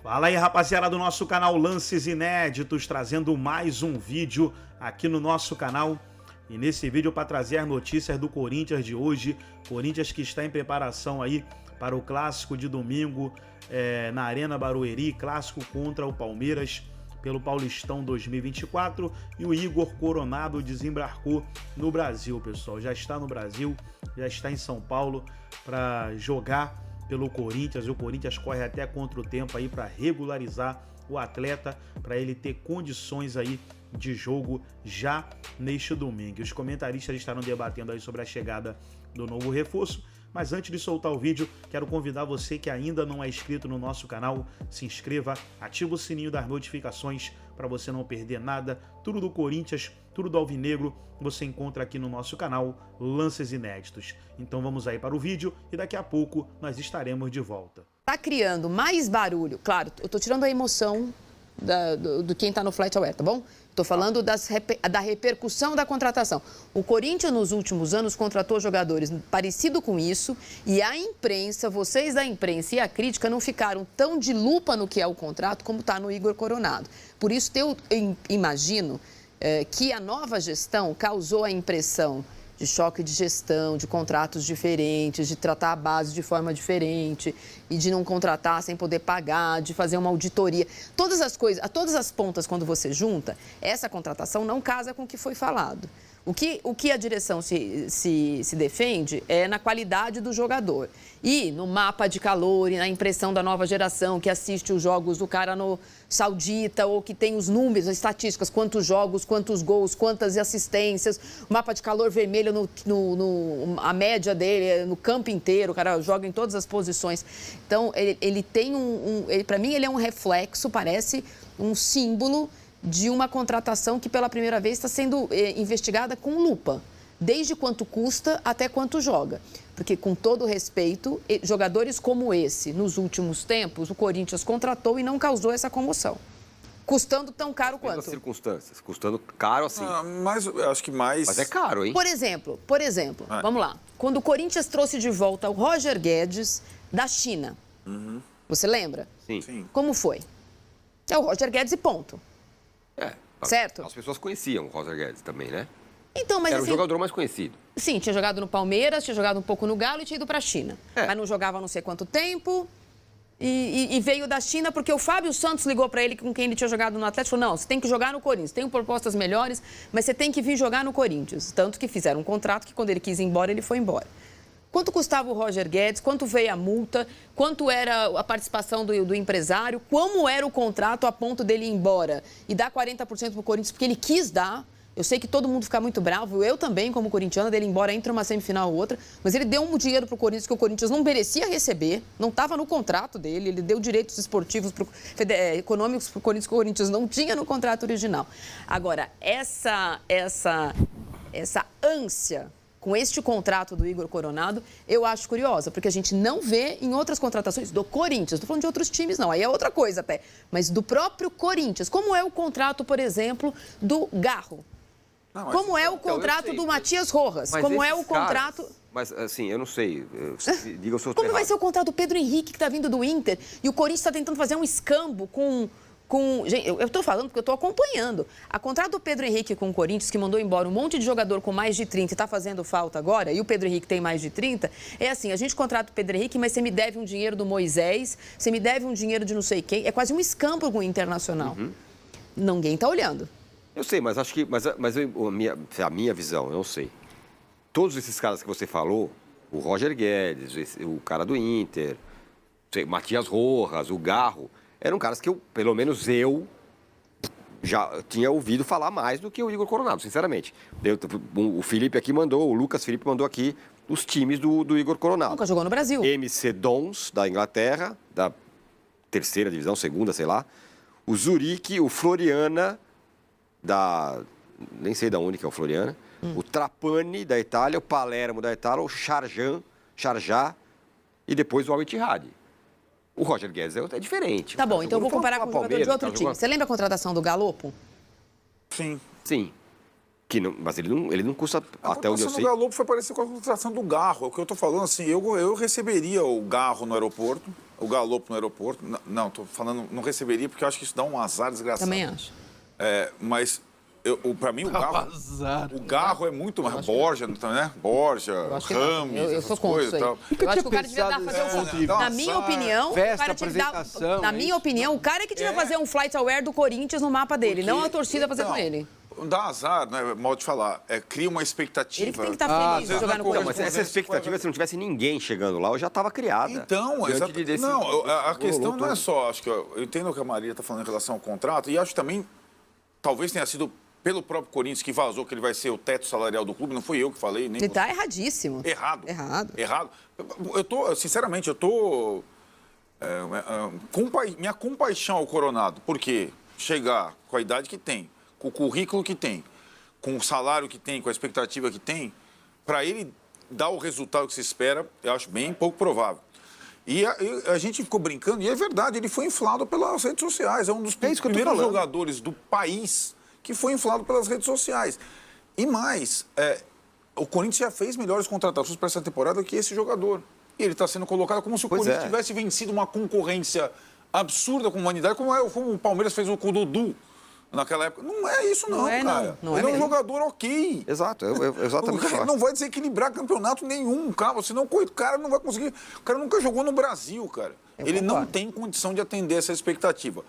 Fala aí, rapaziada do nosso canal Lances Inéditos, trazendo mais um vídeo aqui no nosso canal. E nesse vídeo para trazer as notícias do Corinthians de hoje. Corinthians que está em preparação aí para o clássico de domingo na Arena Barueri, clássico contra o Palmeiras pelo Paulistão 2024. E o Igor Coronado desembarcou no Brasil, pessoal. Já está no Brasil, já está em São Paulo para jogar pelo Corinthians. O Corinthians corre até contra o tempo aí para regularizar o atleta, para ele ter condições aí de jogo já neste domingo. Os comentaristas estarão debatendo aí sobre a chegada do novo reforço. Mas antes de soltar o vídeo, quero convidar você que ainda não é inscrito no nosso canal, se inscreva, ativa o sininho das notificações para você não perder nada. Tudo do Corinthians, tudo do Alvinegro, você encontra aqui no nosso canal Lances Inéditos. Então vamos aí para o vídeo e daqui a pouco nós estaremos de volta. Tá criando mais barulho, claro, eu tô tirando a emoção do quem tá no Flight Aware, tá bom? Tô falando da repercussão da contratação. O Corinthians, nos últimos anos, contratou jogadores parecido com isso e a imprensa, vocês da imprensa e a crítica não ficaram tão de lupa no que é o contrato como está no Igor Coronado. Por isso, eu imagino que a nova gestão causou a impressão de choque de gestão, de contratos diferentes, de tratar a base de forma diferente e de não contratar sem poder pagar, de fazer uma auditoria. Todas as coisas, a todas as pontas, quando você junta, essa contratação não casa com o que foi falado. O que a direção se defende é na qualidade do jogador. E no mapa de calor e na impressão da nova geração que assiste os jogos do cara no Saudita ou que tem os números, as estatísticas, quantos jogos, quantos gols, quantas assistências, o mapa de calor vermelho, a média dele no campo inteiro, o cara joga em todas as posições. Então, ele tem para mim, ele é um reflexo, parece um símbolo de uma contratação que pela primeira vez está sendo investigada com lupa, desde quanto custa até quanto joga. Porque, com todo respeito, jogadores como esse, nos últimos tempos, o Corinthians contratou e não causou essa comoção. Custando tão caro quanto? Nas circunstâncias, custando caro assim. Mas eu acho que mais... Mas é caro, hein? Por exemplo, vamos lá. Quando o Corinthians trouxe de volta o Roger Guedes da China, você lembra? Sim. Como foi? É o Roger Guedes e ponto. Certo? As pessoas conheciam o Roger Guedes também, né? Então, mas era assim, o jogador mais conhecido. Sim, tinha jogado no Palmeiras, tinha jogado um pouco no Galo e tinha ido para a China. Mas não jogava não sei quanto tempo e veio da China porque o Fábio Santos ligou para ele com quem ele tinha jogado no Atlético. Falou, não, você tem que jogar no Corinthians, tem propostas melhores, mas você tem que vir jogar no Corinthians. Tanto que fizeram um contrato que quando ele quis ir embora, ele foi embora. Quanto custava o Roger Guedes? Quanto veio a multa? Quanto era a participação do empresário? Como era o contrato a ponto dele ir embora e dar 40% para o Corinthians? Porque ele quis dar. Eu sei que todo mundo fica muito bravo, eu também, como corintiana, dele ir embora entre uma semifinal ou outra. Mas ele deu um dinheiro para o Corinthians que o Corinthians não merecia receber, não estava no contrato dele. Ele deu direitos esportivos, econômicos para o Corinthians que o Corinthians não tinha no contrato original. Agora, essa ânsia com este contrato do Igor Coronado, eu acho curiosa, porque a gente não vê em outras contratações do Corinthians, estou falando de outros times não, aí é outra coisa até, mas do próprio Corinthians. Como é o contrato, por exemplo, do Garro? Como é o contrato do Matias Rojas? Como é o contrato... Mas, assim, eu não sei. Diga o seu Como vai ser o contrato do Pedro Henrique, que está vindo do Inter, e o Corinthians está tentando fazer um escambo com... Gente, eu estou falando porque eu estou acompanhando. A contrato do Pedro Henrique com o Corinthians, que mandou embora um monte de jogador com mais de 30 e está fazendo falta agora, e o Pedro Henrique tem mais de 30, é assim, a gente contrata o Pedro Henrique, mas você me deve um dinheiro do Moisés, você me deve um dinheiro de não sei quem, é quase um escampo com o Internacional. Ninguém está olhando. Eu sei, mas acho que... Mas a minha visão, eu não sei. Todos esses caras que você falou, o Roger Guedes, o cara do Inter, o Matias Rojas, o Garro... eram caras que pelo menos eu, já tinha ouvido falar mais do que o Igor Coronado, sinceramente. O Felipe aqui mandou, o Lucas Felipe mandou aqui os times do Igor Coronado. Nunca jogou no Brasil. MC Dons, da Inglaterra, da terceira divisão, segunda, sei lá. O Zurique, o Floriana, nem sei de onde que é o Floriana. O Trapani, da Itália, o Palermo, da Itália, o Sharjah e depois o Al Ittihad. O Roger Guedes é diferente. Tá bom, então eu vou comparar com o jogador de outro time. Você lembra a contratação do Galopo? Sim. Sim. Mas ele não custa, até onde eu sei. A contratação do Galo foi parecida com a contratação do Garro. É o que eu estou falando, assim, eu receberia o Garro no aeroporto, o Galo no aeroporto. Não, estou falando, não receberia, porque eu acho que isso dá um azar desgraçado. Também acho. Mas, para mim, o Garro é muito mais... Borja, né? Borja, Rames, eu sou contra isso aí. Eu acho que o cara devia fazer na minha opinião, na minha opinião, o cara que devia fazer um flight aware do Corinthians no mapa dele, não a torcida fazer com ele. Dá azar, né? Mal de falar. Cria uma expectativa. Ele que tem que estar feliz de jogar no Corinthians. Mas essa expectativa, se não tivesse ninguém chegando lá, já estava criada. Então, a questão não é só... Acho que eu entendo o que a Maria está falando em relação ao contrato, e acho também, talvez tenha sido pelo próprio Corinthians que vazou que ele vai ser o teto salarial do clube, não fui eu que falei, nem... Ele está erradíssimo. Errado. Sinceramente, eu tô... minha compaixão ao Coronado, porque chegar com a idade que tem, com o currículo que tem, com o salário que tem, com a expectativa que tem, para ele dar o resultado que se espera, eu acho bem pouco provável. E a gente ficou brincando, e é verdade, ele foi inflado pelas redes sociais. É um dos primeiros jogadores do país que foi inflado pelas redes sociais. E mais, o Corinthians já fez melhores contratações para essa temporada que esse jogador. E ele está sendo colocado como se o Corinthians tivesse vencido uma concorrência absurda com a humanidade, como o Palmeiras fez com o Dudu naquela época. Não é isso, não, cara. Ele é um jogador ok. Exato, exatamente. Ele não vai desequilibrar campeonato nenhum, cara. Senão o cara não vai conseguir. O cara nunca jogou no Brasil, cara. Ele não tem condição de atender essa expectativa.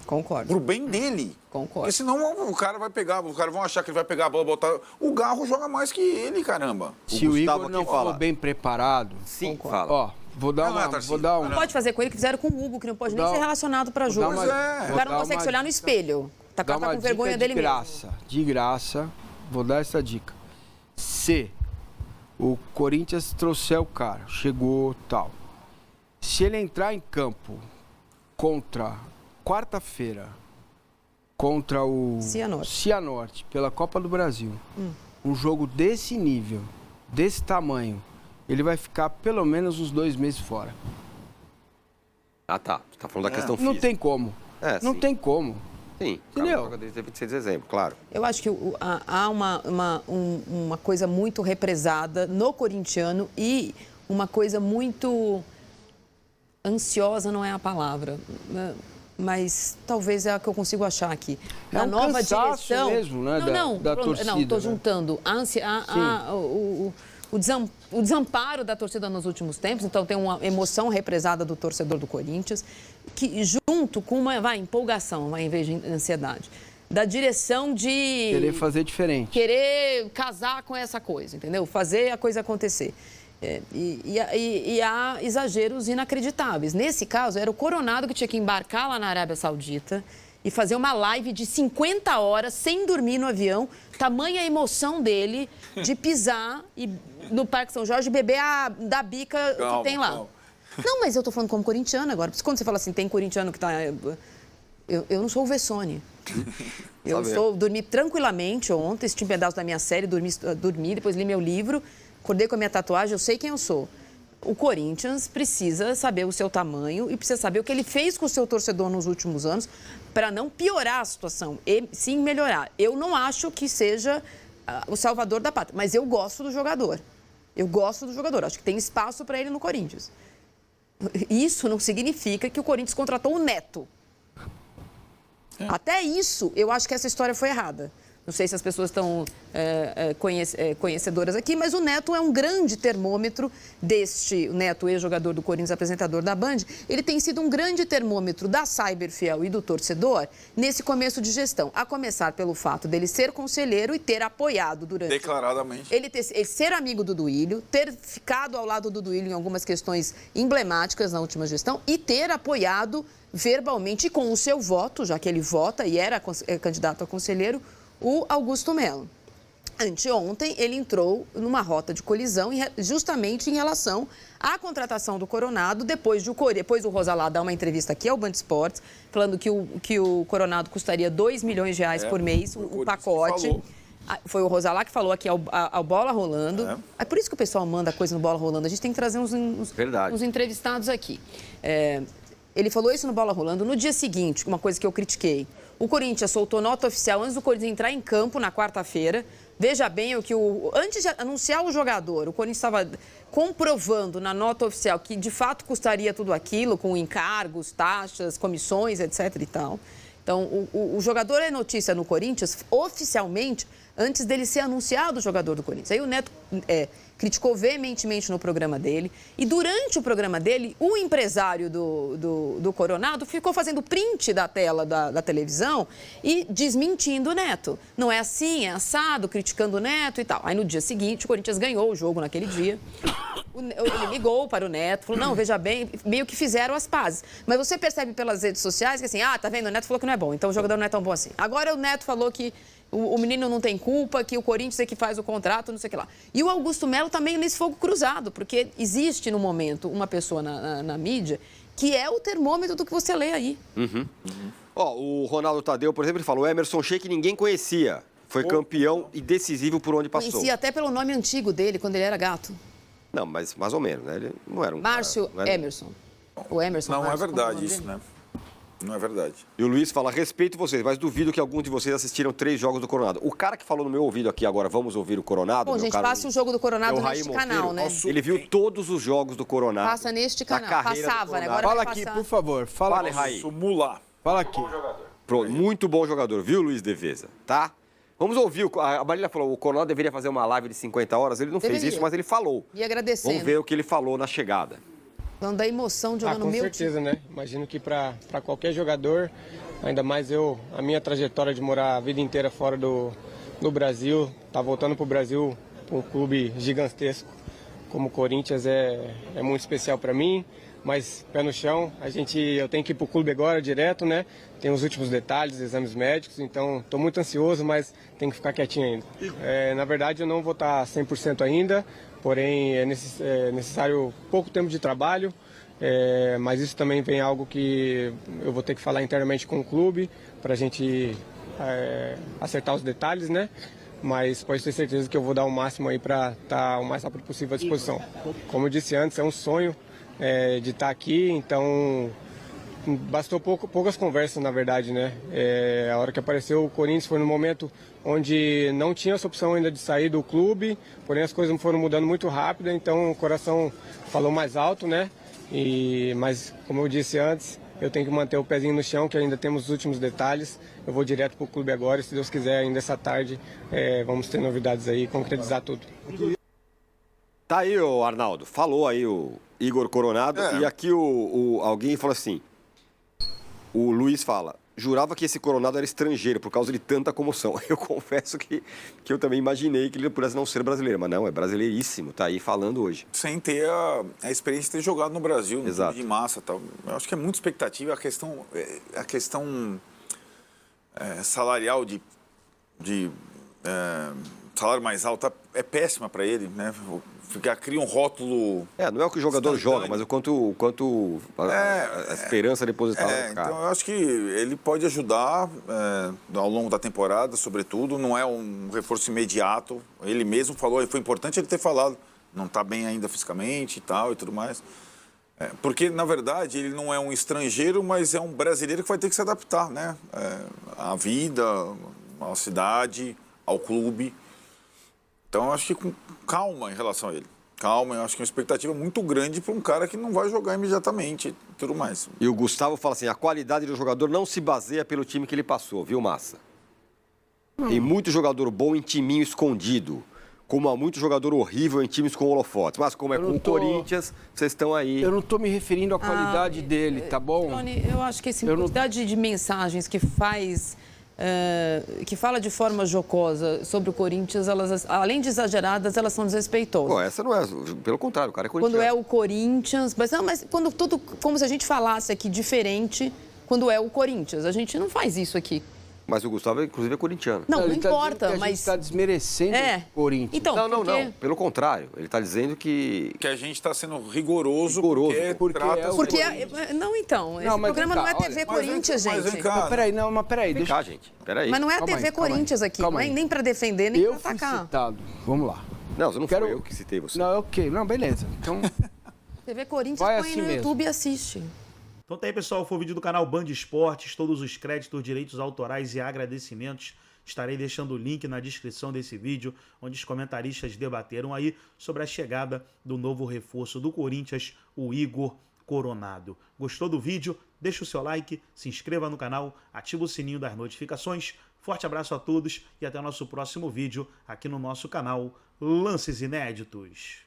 Concordo. Pro bem dele. Concordo. Porque senão o cara vai pegar, os caras vão achar que ele vai pegar a bola, botar... O Garro joga mais que ele, caramba. Se o Igor não for bem preparado... Sim, fala. Ó, vou dar um... Pode fazer com ele que fizeram com o Hugo, que não pode nem ser relacionado para jogo. O cara não consegue se olhar no espelho. Tá com vergonha dele mesmo. De graça, vou dar essa dica. Se o Corinthians trouxer o cara, chegou, tal. Se ele entrar em campo contra... quarta-feira, contra o Cianorte, pela Copa do Brasil, um jogo desse nível, desse tamanho, ele vai ficar pelo menos uns 2 meses fora. Ah, tá. Você tá falando da questão física. Não tem como. Não tem como. Sim, entendeu? Deve ser exemplo, claro. Eu acho que há uma coisa muito represada no corintiano e uma coisa muito ansiosa, não é a palavra, mas talvez é a que eu consigo achar aqui. Na nova direção mesmo, né, da torcida. Não, estou juntando o desamparo da torcida nos últimos tempos, então tem uma emoção represada do torcedor do Corinthians, que junto com uma empolgação, em vez de ansiedade, da direção de... Querer fazer diferente. Querer casar com essa coisa, entendeu? Fazer a coisa acontecer. E há exageros inacreditáveis. Nesse caso, era o Coronado que tinha que embarcar lá na Arábia Saudita e fazer uma live de 50 horas sem dormir no avião, tamanha emoção dele de pisar no Parque São Jorge e beber da bica que tem lá. Calma. Não, mas eu tô falando como corintiano agora. Porque quando você fala assim, tem corintiano que tá... Eu não sou o Vessone. Dormi tranquilamente ontem, assisti um pedaço da minha série, dormi, depois li meu livro, acordei com a minha tatuagem, eu sei quem eu sou. O Corinthians precisa saber o seu tamanho e precisa saber o que ele fez com o seu torcedor nos últimos anos para não piorar a situação e sim melhorar. Eu não acho que seja o salvador da pátria, mas eu gosto do jogador. Acho que tem espaço para ele no Corinthians. Isso não significa que o Corinthians contratou o Neto. Até isso, eu acho que essa história foi errada. Não sei se as pessoas estão conhecedoras aqui, mas o Neto é um grande termômetro o Neto, ex-jogador do Corinthians, apresentador da Band, ele tem sido um grande termômetro da Cyberfiel e do torcedor nesse começo de gestão. A começar pelo fato dele ser conselheiro e ter apoiado durante... Declaradamente. Ele ser amigo do Duílio, ter ficado ao lado do Duílio em algumas questões emblemáticas na última gestão e ter apoiado verbalmente com o seu voto, já que ele vota e era candidato a conselheiro, o Augusto Melo. Anteontem, ele entrou numa rota de colisão justamente em relação à contratação do Coronado, depois o Rosalá dar uma entrevista aqui ao Band Esportes, falando que o Coronado custaria R$2 milhões por mês, o pacote. Foi o Rosalá que falou aqui ao Bola Rolando. É por isso que o pessoal manda coisa no Bola Rolando. A gente tem que trazer uns entrevistados aqui. Ele falou isso no Bola Rolando. No dia seguinte, uma coisa que eu critiquei, o Corinthians soltou nota oficial antes do Corinthians entrar em campo na quarta-feira, Veja bem o que antes de anunciar o jogador, o Corinthians estava comprovando na nota oficial que de fato custaria tudo aquilo, com encargos, taxas, comissões, etc. e tal. Então, o jogador é notícia no Corinthians oficialmente antes dele ser anunciado o jogador do Corinthians. Aí o Neto criticou veementemente no programa dele. E durante o programa dele, o empresário do Coronado ficou fazendo print da tela da televisão e desmentindo o Neto. Não é assim, é assado, criticando o Neto e tal. Aí no dia seguinte, o Corinthians ganhou o jogo naquele dia. Ele ligou para o Neto, falou, não, veja bem, meio que fizeram as pazes. Mas você percebe pelas redes sociais que assim, tá vendo, o Neto falou que não é bom, então o jogador não é tão bom assim. Agora o Neto falou que o menino não tem culpa, que o Corinthians é que faz o contrato, não sei o que lá. E o Augusto Melo também nesse fogo cruzado, porque existe no momento uma pessoa na mídia que é o termômetro do que você lê aí. O Ronaldo Tadeu, por exemplo, ele falou, Emerson Sheik ninguém conhecia. Foi campeão e decisivo por onde passou. Conhecia até pelo nome antigo dele, quando ele era gato. Não, mas mais ou menos, né? Ele não era um Márcio cara, Emerson. O Emerson. Não Márcio, é verdade isso, né? Não é verdade. E o Luiz fala, respeito vocês, mas duvido que algum de vocês assistiram 3 jogos do Coronado. O cara que falou no meu ouvido aqui agora, vamos ouvir o Coronado... Bom, gente, passa o jogo do Coronado neste canal, né? Ele viu todos os jogos do Coronado. Passa neste canal. Passava, né? Agora Fala vai aqui, passar. por favor. Fala, Raí. Sumular. Fala aqui. Pronto, muito bom jogador, viu, Luiz Deveza? Tá? Vamos ouvir, a Marília falou, o Coronado deveria fazer uma live de 50 horas, ele não fez isso, mas ele falou. E agradecendo. Vamos ver o que ele falou na chegada. Falando da emoção de jogar no com meu certeza, time. né? Imagino que para qualquer jogador, ainda mais a minha trajetória de morar a vida inteira fora do Brasil, tá voltando pro Brasil, para um clube gigantesco como o Corinthians é muito especial para mim, mas pé no chão, eu tenho que ir pro clube agora direto, né? Tem os últimos detalhes, exames médicos, então estou muito ansioso, mas tenho que ficar quietinho ainda. Na verdade, eu não vou estar 100% ainda, porém é necessário pouco tempo de trabalho, mas isso também vem algo que eu vou ter que falar internamente com o clube para a gente acertar os detalhes, né? Mas pode ter certeza que eu vou dar o máximo aí para estar o mais rápido possível à disposição. Como eu disse antes, é um sonho de estar aqui, então bastou poucas conversas, na verdade, né? A hora que apareceu o Corinthians foi no momento onde não tinha essa opção ainda de sair do clube, porém as coisas foram mudando muito rápido, então o coração falou mais alto, né? Mas, como eu disse antes, eu tenho que manter o pezinho no chão, que ainda temos os últimos detalhes. Eu vou direto para o clube agora e, se Deus quiser, ainda essa tarde vamos ter novidades aí e concretizar tudo. Tá aí, o Arnaldo. Falou aí o Igor Coronado. E aqui alguém falou assim, o Luiz fala, jurava que esse Coronado era estrangeiro por causa de tanta comoção. Eu confesso que eu também imaginei que ele pudesse não ser brasileiro, mas não, é brasileiríssimo, tá aí falando hoje. Sem ter a experiência de ter jogado no Brasil, no Exato. clube de massa e tal. Eu acho que é muita expectativa. A questão salarial de salário mais alto é péssima para ele, né? Cria um rótulo... Não é o que o jogador joga, mas o quanto a esperança depositada no cara. Então eu acho que ele pode ajudar ao longo da temporada, sobretudo. Não é um reforço imediato. Ele mesmo falou, e foi importante ele ter falado, não está bem ainda fisicamente e tal e tudo mais. Porque, na verdade, ele não é um estrangeiro, mas é um brasileiro que vai ter que se adaptar, né? À vida, à cidade, ao clube. Então, eu acho que com calma em relação a ele. Calma, eu acho que é uma expectativa muito grande para um cara que não vai jogar imediatamente e tudo mais. E o Gustavo fala assim, a qualidade do jogador não se baseia pelo time que ele passou, viu, Massa? Tem muito jogador bom em timinho escondido, como há muito jogador horrível em times com holofotes. Mas como é com o Corinthians, vocês estão aí... Eu não estou me referindo à qualidade dele, tá bom? Tony, eu acho que essa quantidade de mensagens que fala de forma jocosa sobre o Corinthians, elas, além de exageradas, elas são desrespeitosas. Pô, essa não é, pelo contrário, o cara é corintiano. Quando é o Corinthians, mas quando tudo, como se a gente falasse aqui diferente, quando é o Corinthians, a gente não faz isso aqui. Mas o Gustavo, inclusive, é corintiano. Não importa, mas... A gente está desmerecendo o Corinthians. Então, não. Pelo contrário. Ele está dizendo que... Que a gente está sendo rigoroso porque esse programa não é TV Corinthians, gente. Mas peraí. Vem cá, gente. Peraí. Mas não é TV Corinthians aqui. Não é nem para defender, nem para atacar. Eu fui citado. Vamos lá. Não, você não foi eu que citei você. Não, ok. Não, beleza. Então... TV Corinthians, vai põe assim no mesmo. YouTube e assiste. Então tá aí, pessoal, foi o vídeo do canal Band Esportes, todos os créditos, direitos autorais e agradecimentos Estarei deixando o link na descrição desse vídeo, onde os comentaristas debateram aí sobre a chegada do novo reforço do Corinthians, o Igor Coronado. Gostou do vídeo? Deixa o seu like, se inscreva no canal, ativa o sininho das notificações. Forte abraço a todos e até o nosso próximo vídeo aqui no nosso canal Lances Inéditos.